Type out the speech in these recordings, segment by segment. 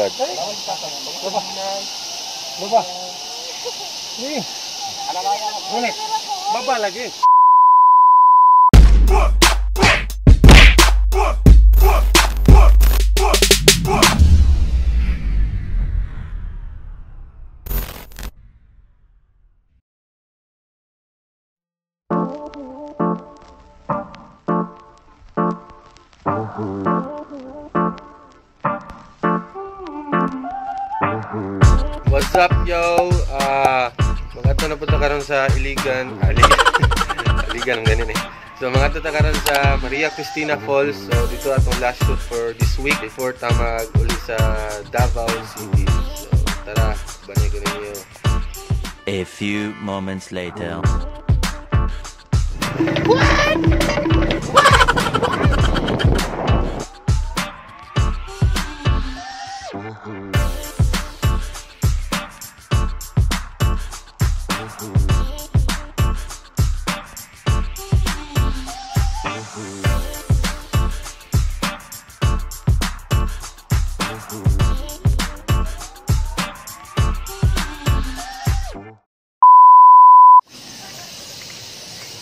God. Baba. Ni. Ulit. Baba lagi. What's up, yo? Mga na punta karon sa Iligan. Iligan ang ganin eh. So mga punta karon sa Maria Cristina Falls. So dito atong last shoot for this week before tamag uli sa Davao City. So tara, banay ko ninyo. A few moments later. What?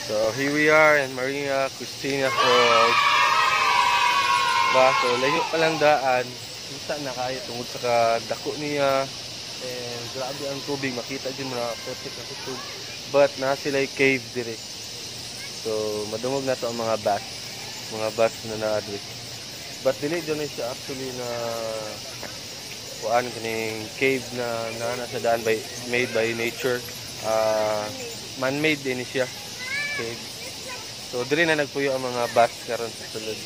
So here we are in Maria Cristina Falls. So layo pa lang daan. Kita na kayo tungod sa dako niya. And grabe ang tubig, makita din mo na perfect na tubig. But na sila cave dire. So madungog na to ang mga bass. Mga bass na naadrik. But dili dyan siya actually na kuan kaning cave na nasa daan made by nature. Man-made din siya. Cave. So dire na nagpuyo ang mga bass karon sa sulod.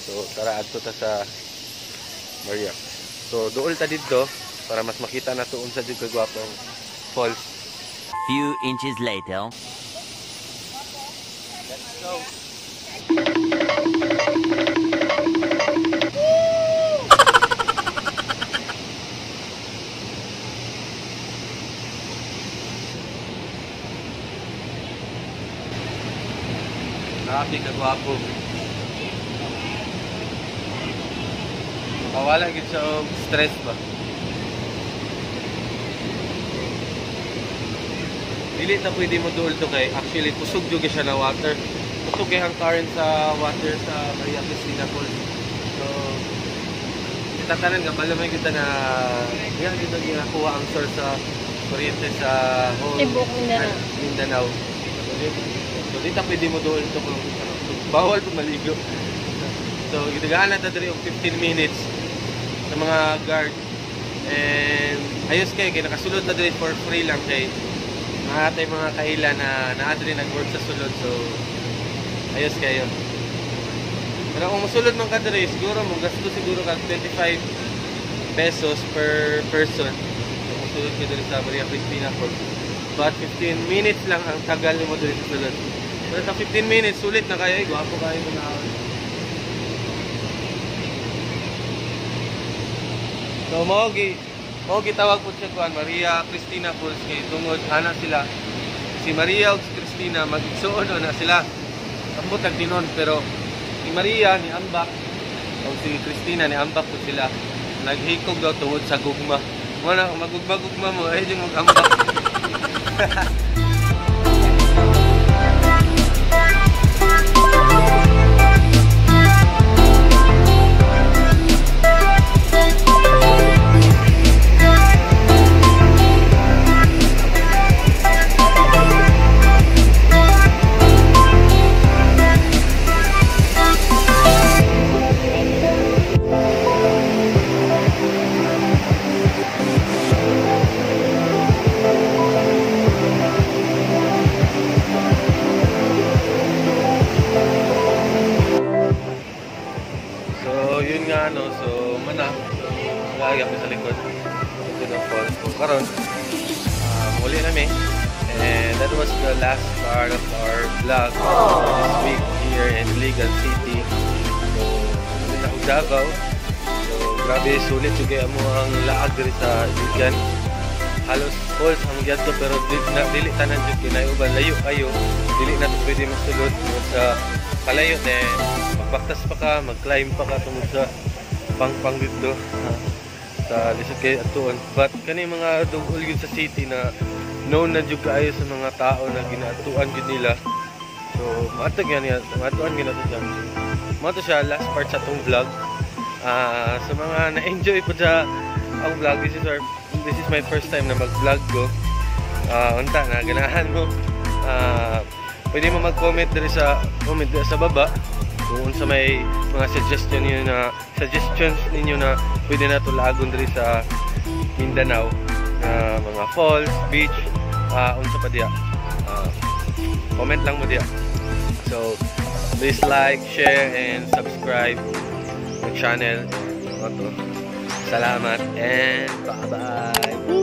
So tara adto ta sa Maria. So dool ta didto para mas makita na tuon sa jud kagwapong falls. Few inches later. Let's go. Grabe kagwapo. Mawala gid siya og stress ba. Dili ta pwede mo duol to kay actually kusog jud siya na water. Kusog kay ang current sa water sa Maria Cristina Falls. So itatanan nga malamay kita na yan dito ginakuha ang source sa kuryente sa Tibok Mindanao. So dito pwede mo duol to kung bawal pa maligo. So gitagaan na ta diri og 15 minutes sa mga guard. And ayos kay nakasulod na diri for free lang kay atay mga kaila na naadri nag-work sa sulod. So ayos kayo. Pero kung musulod man ka diri siguro mo gasto siguro kag 25 pesos per person. Kung musulod ka diri sa Maria Cristina Falls. But 15 minutes lang ang tagal mo diri sa sulod. Pero sa 15 minutes sulit na kayo, gwapo kayo na. So mo gitawag po siya kuan Maria Cristina Falls kay tungod ana sila si Maria ug si Cristina magigsuon na sila. Ambot ang tinon pero si Maria ni ambak ug si Cristina ni ambak po sila. Naghikog daw tungod sa gugma. Mo na magugma-gugma mo ay di mo ambak. So mana lagi ako sa likod ito na falls ko karon muli nami and that was the last part of our vlog this week here in Iligan City. So muli na ako Davao. So grabe sulit juga mo ang laag diri sa Iligan. Halos falls ang gyadto pero dili tanan jud kinayuban layo kayo dili na pwede masulod sa kalayo then magbaktas pa ka mag-climb pa ka tungod sa pang dito sa lisod kay atuon. But kani mga dugol gyud sa city na known na jud kaayo sa mga tao na ginaatuan gyud nila. So maatag yan niya, maatuan gyud nato dyan. Mo to siya last part sa tong vlog. Sa mga na-enjoy po sa ang vlog, this is my first time na mag-vlog ko. Unta na ganahan mo. Pwede mo mag-comment diri sa baba kung sa may mga suggestions ninyo na pwede na tulagon diri sa Mindanao na mga falls, beach, unsa pa diya. Comment lang mo diya. So please like, share and subscribe my channel. Salamat and bye-bye.